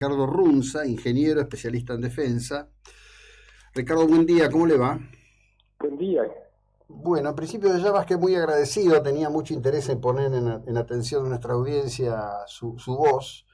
Ricardo Runza, ingeniero especialista en defensa. Ricardo, buen día, ¿cómo le va? Buen día. Bueno, en principio ya más que muy agradecido, tenía mucho interés en poner en atención de nuestra audiencia su voz.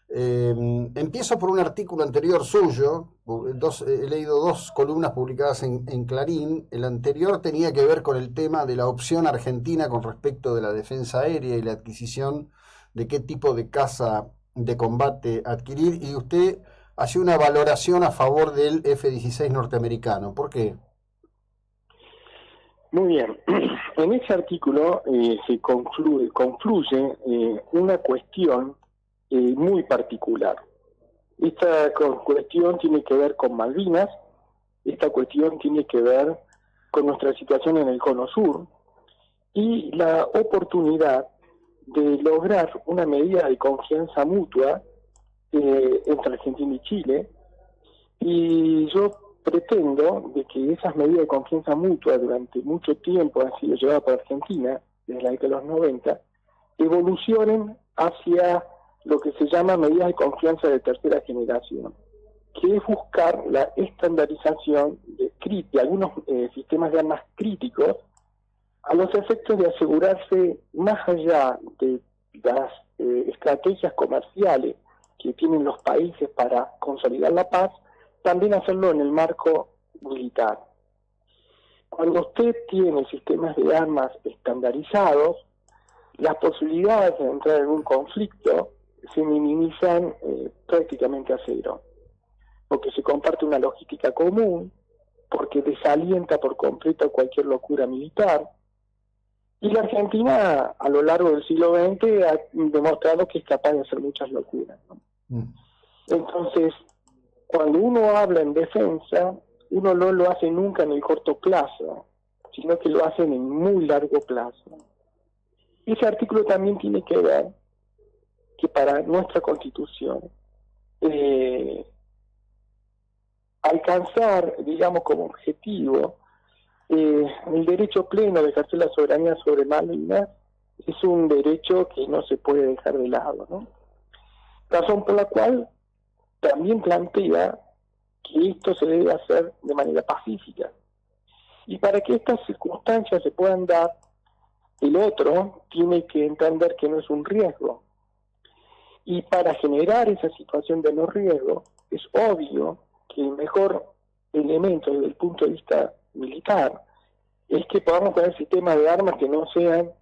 Eh, Empiezo por un artículo anterior suyo, he leído dos columnas publicadas en Clarín. El anterior tenía que ver con el tema de la opción argentina con respecto de la defensa aérea y la adquisición de qué tipo de caza de combate adquirir, y usted hace una valoración a favor del F-16 norteamericano. ¿Por qué? Muy bien. En ese artículo se concluye una cuestión muy particular. Esta cuestión tiene que ver con Malvinas, esta cuestión tiene que ver con nuestra situación en el Cono Sur y la oportunidad de lograr una medida de confianza mutua entre Argentina y Chile. Y yo pretendo de que esas medidas de confianza mutua durante mucho tiempo han sido llevadas por Argentina, desde la década de los 90, evolucionen hacia lo que se llama medidas de confianza de tercera generación, que es buscar la estandarización de algunos sistemas de armas críticos a los efectos de asegurarse, más allá de las estrategias comerciales que tienen los países para consolidar la paz, también hacerlo en el marco militar. Cuando usted tiene sistemas de armas estandarizados, las posibilidades de entrar en un conflicto se minimizan prácticamente a cero, porque se comparte una logística común, porque desalienta por completo cualquier locura militar. Y la Argentina, a lo largo del siglo XX, ha demostrado que es capaz de hacer muchas locuras, ¿no? Entonces, cuando uno habla en defensa, uno no lo hace nunca en el corto plazo, sino que lo hace en el muy largo plazo. Ese artículo también tiene que ver que para nuestra Constitución, alcanzar, digamos, como objetivo el derecho pleno de ejercer la soberanía sobre Malvinas es un derecho que no se puede dejar de lado, ¿no? Razón por la cual también plantea que esto se debe hacer de manera pacífica. Y para que estas circunstancias se puedan dar, el otro tiene que entender que no es un riesgo. Y para generar esa situación de no riesgo, es obvio que el mejor elemento desde el punto de vista militar es que podamos tener sistemas de armas que no sean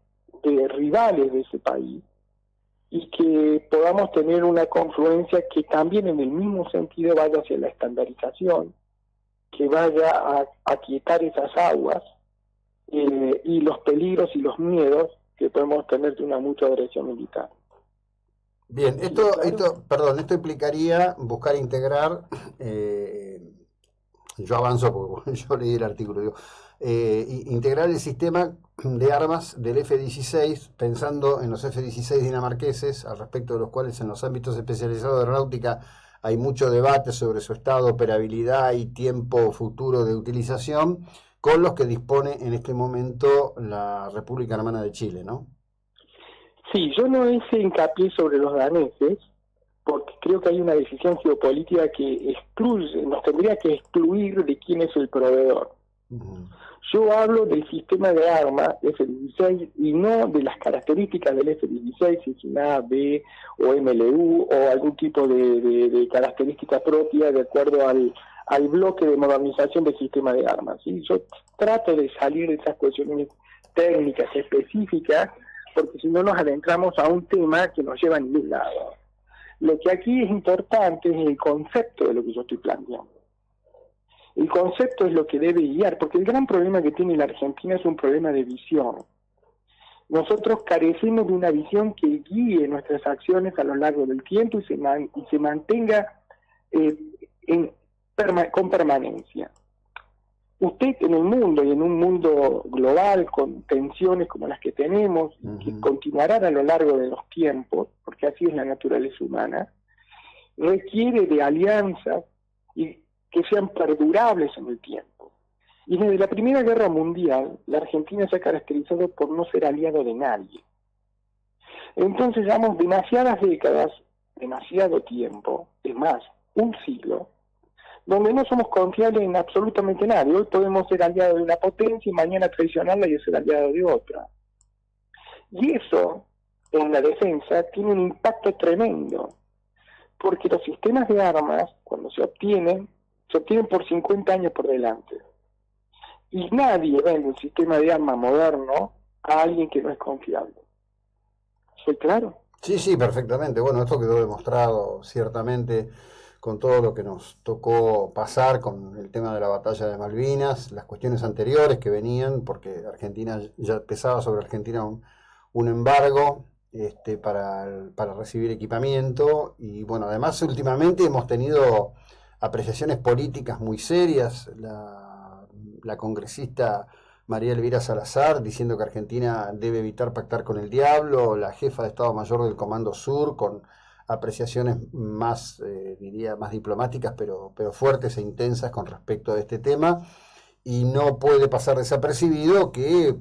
de rivales de ese país y que podamos tener una confluencia que también en el mismo sentido vaya hacia la estandarización, que vaya a aquietar esas aguas y los peligros y los miedos que podemos tener de una mutua agresión militar. Bien, ¿Sí, claro? esto implicaría buscar integrar, yo avanzo porque yo leí el artículo, digo, integrar el sistema de armas del F-16, pensando en los F-16 dinamarqueses, al respecto de los cuales en los ámbitos especializados de aeronáutica hay mucho debate sobre su estado, operabilidad y tiempo futuro de utilización, con los que dispone en este momento la República Hermana de Chile, ¿no? Sí, yo no hice hincapié sobre los daneses, porque creo que hay una decisión geopolítica que excluye, nos tendría que excluir de quién es el proveedor. Yo hablo del sistema de armas F-16 y no de las características del F-16, si es una A, B o MLU o algún tipo de característica propia de acuerdo al bloque de modernización del sistema de armas, ¿sí? Yo trato de salir de esas cuestiones técnicas específicas, porque si no nos adentramos a un tema que nos lleva a ningún lado. Lo que aquí es importante es el concepto de lo que yo estoy planteando. El concepto es lo que debe guiar, porque el gran problema que tiene la Argentina es un problema de visión. Nosotros carecemos de una visión que guíe nuestras acciones a lo largo del tiempo y se mantenga con permanencia. Usted en el mundo y en un mundo global con tensiones como las que tenemos, que continuarán a lo largo de los tiempos, porque así es la naturaleza humana, requiere de alianzas y que sean perdurables en el tiempo. Y desde la Primera Guerra Mundial, la Argentina se ha caracterizado por no ser aliado de nadie. Entonces llevamos demasiadas décadas demasiado tiempo, es más, un siglo, donde no somos confiables en absolutamente nadie. Hoy podemos ser aliados de una potencia y mañana traicionarla y ser aliados de otra. Y eso, en la defensa, tiene un impacto tremendo, porque los sistemas de armas, cuando se obtienen por 50 años por delante. Y nadie vende un sistema de armas moderno a alguien que no es confiable. ¿Soy claro? Sí, sí, perfectamente. Bueno, esto quedó demostrado ciertamente con todo lo que nos tocó pasar con el tema de la batalla de Malvinas, las cuestiones anteriores que venían, porque Argentina ya pesaba sobre Argentina un embargo para recibir equipamiento. Y bueno, además últimamente hemos tenido apreciaciones políticas muy serias. La congresista María Elvira Salazar diciendo que Argentina debe evitar pactar con el diablo, la jefa de Estado Mayor del Comando Sur con apreciaciones más, diría, más diplomáticas, pero fuertes e intensas con respecto a este tema. Y no puede pasar desapercibido que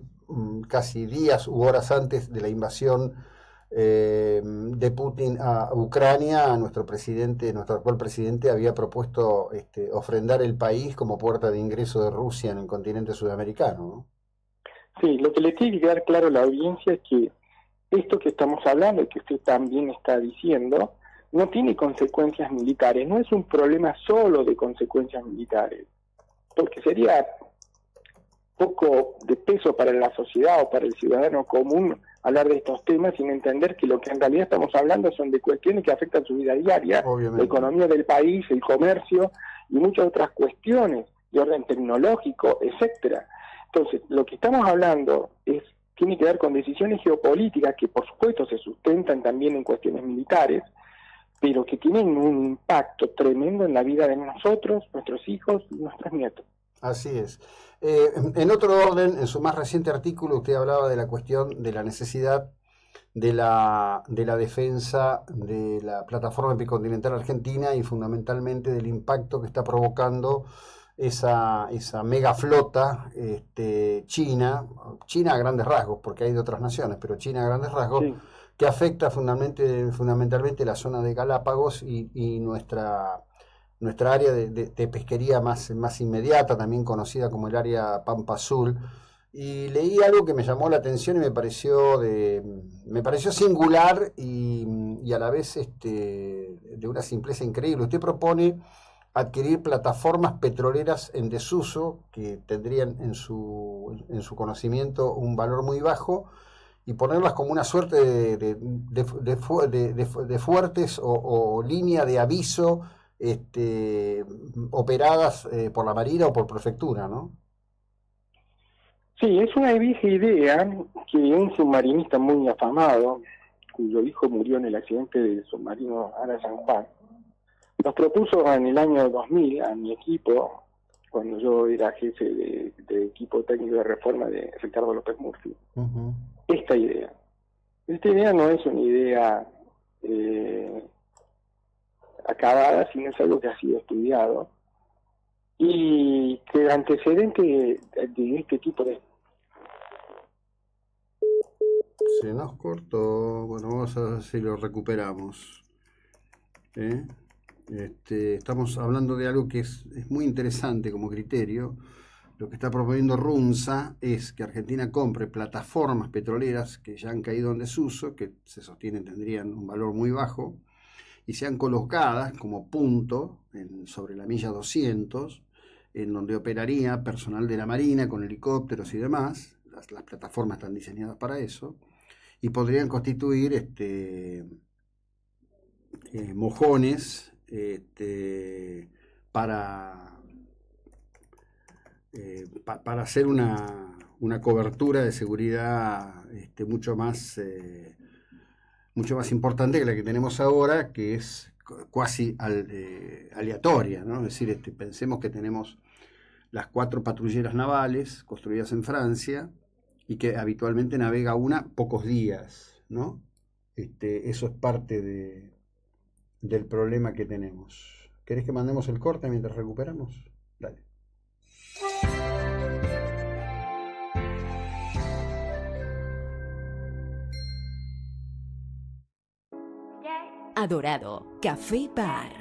casi días u horas antes de la invasión de Putin a Ucrania, nuestro actual presidente, había propuesto ofrendar el país como puerta de ingreso de Rusia en el continente sudamericano, ¿no? Sí, lo que le tiene que quedar claro a la audiencia es que esto que estamos hablando y que usted también está diciendo no tiene consecuencias militares, no es un problema solo de consecuencias militares, porque sería poco de peso para la sociedad o para el ciudadano común hablar de estos temas sin entender que lo que en realidad estamos hablando son de cuestiones que afectan su vida diaria, Obviamente. La economía del país, el comercio y muchas otras cuestiones de orden tecnológico, etcétera. Entonces, lo que estamos hablando tiene que ver con decisiones geopolíticas que por supuesto se sustentan también en cuestiones militares, pero que tienen un impacto tremendo en la vida de nosotros, nuestros hijos y nuestros nietos. Así es. En otro orden, en su más reciente artículo, usted hablaba de la cuestión de la necesidad de la defensa de la plataforma epicontinental argentina y fundamentalmente del impacto que está provocando esa mega flota China a grandes rasgos, porque hay de otras naciones, pero China a grandes rasgos, sí, que afecta fundamentalmente la zona de Galápagos y nuestra área de pesquería más inmediata, también conocida como el área Pampa Azul. Y leí algo que me llamó la atención y me pareció singular y a la vez de una simpleza increíble. Usted propone adquirir plataformas petroleras en desuso que tendrían en su conocimiento un valor muy bajo y ponerlas como una suerte de fuertes o línea de aviso operadas por la Marina o por Prefectura, ¿no? Sí, es una vieja idea que un submarinista muy afamado, cuyo hijo murió en el accidente del submarino Ara San Juan, nos propuso en el año 2000 a mi equipo, cuando yo era jefe de equipo técnico de reforma de Ricardo López Murphy, esta idea. Esta idea no es una idea acabada, sino es algo que ha sido estudiado y que el antecedente de este tipo de... Se nos cortó. Bueno, vamos a ver si lo recuperamos. Estamos hablando de algo que es muy interesante como criterio. Lo que está proponiendo Runza es que Argentina compre plataformas petroleras que ya han caído en desuso, que se sostienen tendrían un valor muy bajo, y sean colocadas como punto sobre la milla 200, en donde operaría personal de la Marina con helicópteros y demás. Las plataformas están diseñadas para eso, y podrían constituir mojones para hacer una cobertura de seguridad mucho más importante que la que tenemos ahora, que es cuasi aleatoria, ¿no? Es decir, pensemos que tenemos las 4 patrulleras navales construidas en Francia y que habitualmente navega una pocos días, ¿no? Eso es parte del problema que tenemos. ¿Querés que mandemos el corte mientras recuperamos? Dale. Adorado, Café Bar.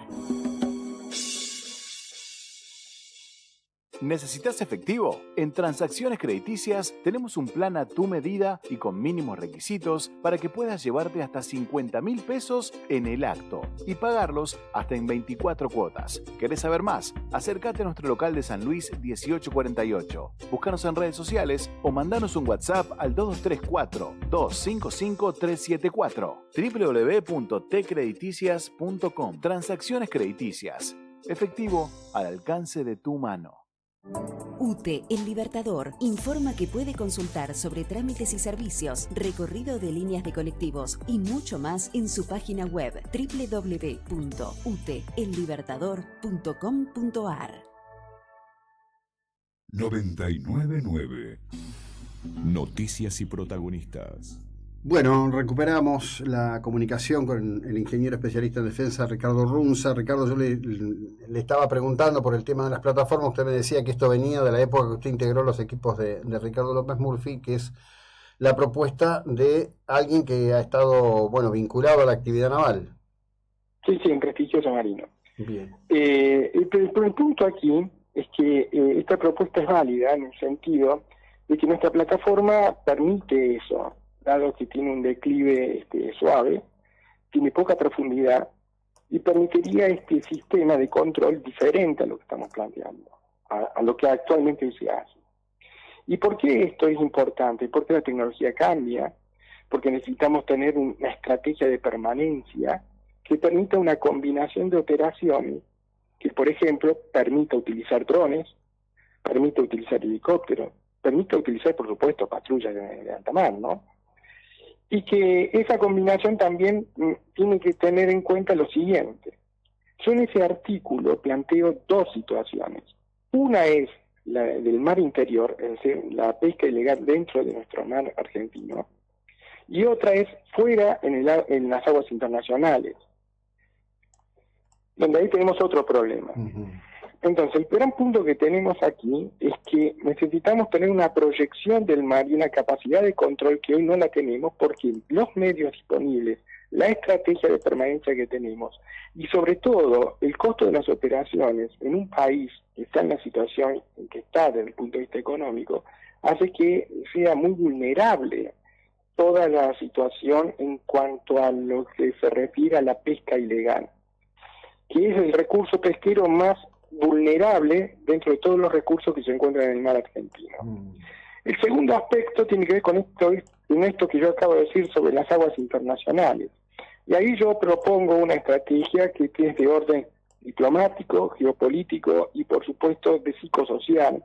¿Necesitas efectivo? En Transacciones Crediticias tenemos un plan a tu medida y con mínimos requisitos para que puedas llevarte hasta 50.000 pesos en el acto y pagarlos hasta en 24 cuotas. ¿Querés saber más? Acércate a nuestro local de San Luis 1848. Búscanos en redes sociales o mandanos un WhatsApp al 2234-255-374. www.tcrediticias.com. Transacciones Crediticias. Efectivo al alcance de tu mano. UTE El Libertador informa que puede consultar sobre trámites y servicios, recorrido de líneas de colectivos y mucho más en su página web www.utellibertador.com.ar. 999 Noticias y protagonistas. Bueno, recuperamos la comunicación con el ingeniero especialista en defensa, Ricardo Runza. Ricardo, yo le estaba preguntando por el tema de las plataformas. Usted me decía que esto venía de la época que usted integró los equipos de Ricardo López Murphy, que es la propuesta de alguien que ha estado, bueno, vinculado a la actividad naval. Sí, en prestigioso marino. Bien. Pero el punto aquí es que esta propuesta es válida en el sentido de que nuestra plataforma permite eso, dado que tiene un declive suave, tiene poca profundidad, y permitiría este sistema de control diferente a lo que estamos planteando, a lo que actualmente se hace. ¿Y por qué esto es importante? Porque la tecnología cambia, porque necesitamos tener una estrategia de permanencia que permita una combinación de operaciones que, por ejemplo, permita utilizar drones, permita utilizar helicópteros, permita utilizar, por supuesto, patrullas de alta mar, ¿no? Y que esa combinación también tiene que tener en cuenta lo siguiente. Yo en ese artículo planteo dos situaciones. Una es la del mar interior, es decir, la pesca ilegal dentro de nuestro mar argentino, y otra es fuera en las aguas internacionales, donde ahí tenemos otro problema. Uh-huh. Entonces, el gran punto que tenemos aquí es que necesitamos tener una proyección del mar y una capacidad de control que hoy no la tenemos porque los medios disponibles, la estrategia de permanencia que tenemos y sobre todo el costo de las operaciones en un país que está en la situación en que está desde el punto de vista económico, hace que sea muy vulnerable toda la situación en cuanto a lo que se refiere a la pesca ilegal, que es el recurso pesquero más vulnerable dentro de todos los recursos que se encuentran en el mar argentino. El segundo aspecto tiene que ver con esto que yo acabo de decir sobre las aguas internacionales. Y ahí yo propongo una estrategia que tiene de orden diplomático, geopolítico y por supuesto de psicosocial,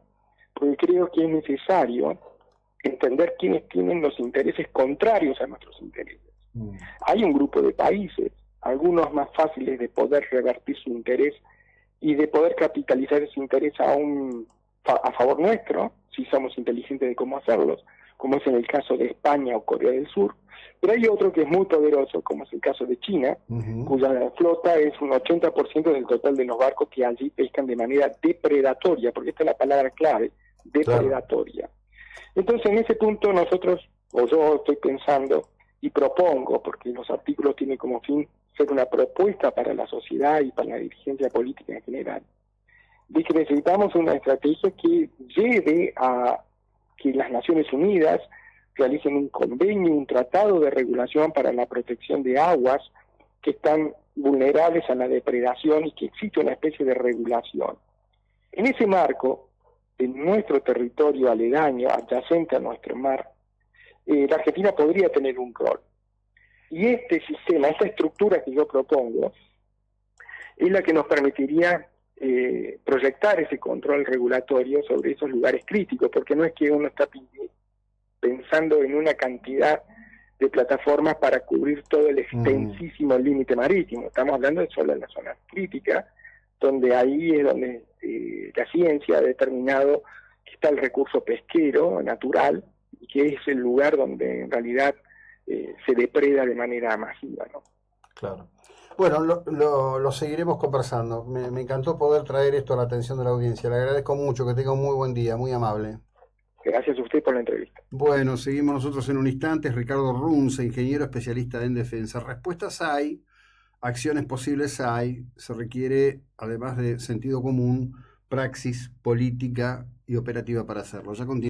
porque creo que es necesario entender quiénes tienen los intereses contrarios a nuestros intereses. Hay un grupo de países, algunos más fáciles de poder revertir su interés y de poder capitalizar ese interés a favor nuestro, si somos inteligentes de cómo hacerlos, como es en el caso de España o Corea del Sur, pero hay otro que es muy poderoso, como es el caso de China, cuya flota es un 80% del total de los barcos que allí pescan de manera depredatoria, porque esta es la palabra clave, depredatoria. Claro. Entonces, en ese punto nosotros, o yo estoy pensando y propongo, porque los artículos tienen como fin ser una propuesta para la sociedad y para la dirigencia política en general, de que necesitamos una estrategia que lleve a que las Naciones Unidas realicen un convenio, un tratado de regulación para la protección de aguas que están vulnerables a la depredación y que existe una especie de regulación. En ese marco, en nuestro territorio aledaño, adyacente a nuestro mar, la Argentina podría tener un rol. Y este sistema, esta estructura que yo propongo, es la que nos permitiría proyectar ese control regulatorio sobre esos lugares críticos, porque no es que uno está pensando en una cantidad de plataformas para cubrir todo el extensísimo límite marítimo. Estamos hablando de solo de las zonas críticas, donde ahí es donde la ciencia ha determinado que está el recurso pesquero natural, y que es el lugar donde en realidad se depreda de manera masiva, ¿no? Claro. Bueno, lo seguiremos conversando. Me encantó poder traer esto a la atención de la audiencia. Le agradezco mucho, que tenga un muy buen día, muy amable. Gracias a usted por la entrevista. Bueno, seguimos nosotros en un instante. Ricardo Runza, ingeniero especialista en defensa. Respuestas hay. acciones posibles hay, se requiere, además de sentido común, praxis política y operativa para hacerlo. Ya